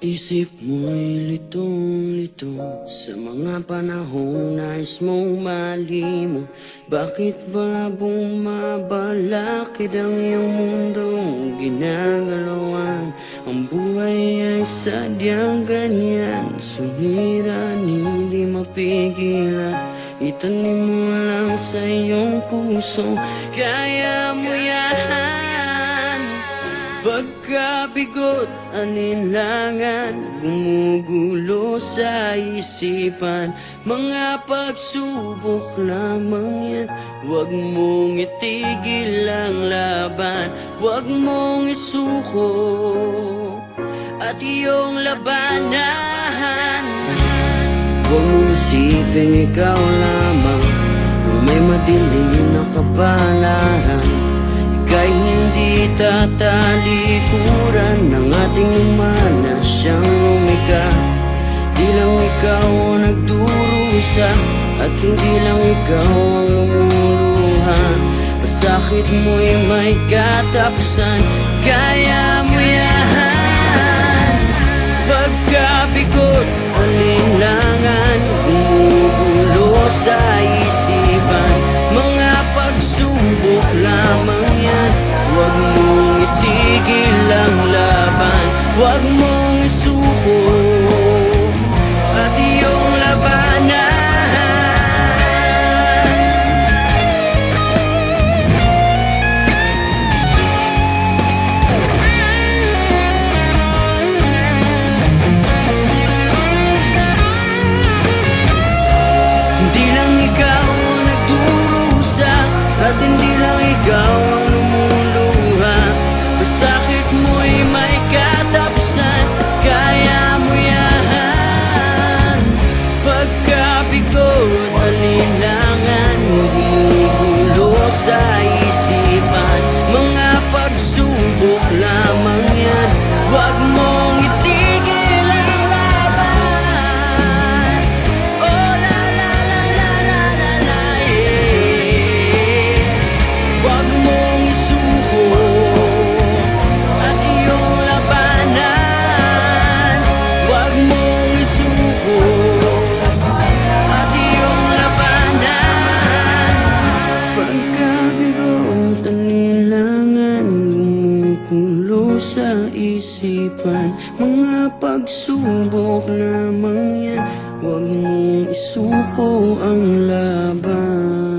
Isip mo'y litong-lito sa mga panahong nais mong malimot. Bakit ba bumabalakid ang iyong mundong ginagalawan? Ang buhay ay sadyang ganyan, sumiran, hindi mapigilan. Itanim mo lang sa iyong puso, kaya mo yan. Pagkabigot, alinlangan, gumugulo sa isipan. Mga pagsubok lamang yan, huwag mong itigil ang laban. Huwag mong isuko at iyong labanan. Huwag mong isipin ikaw lamang kung may madilim na kapalaran. Ika'y hindi tatalikuran ng ating umanas siyang lumika. Di lang ikaw ang nagdurusa at hindi lang ikaw ang lumuluha. Pasakit mo'y may katapusan, kaya mo yan. Pagkabigot, alinlangan, gumugulo sa isipan. Mga pagsubok lamang yan, huwag mong itigil ang laban. Huwag mong isuko at iyong labanan. Hindi lang ikaw ang nagdurusa at hindi lang ikaw ang lumuluha. Masakit mo'y may katapusan, kaya mo yan. Pagkabigot, alinlangan, gumugulo sa isipan. Mga pagsubok lamang yan, huwag mong itigil ang laban. Oh la la la la la la la, yeah. Huwag mong isuko at iyong labanan. Huwag mong isuko at iyong labanan. Pagkabigot, alinlangan, gumugulo sa isipan. Mga pagsubok lamang yan, huwag mong isuko ang laban.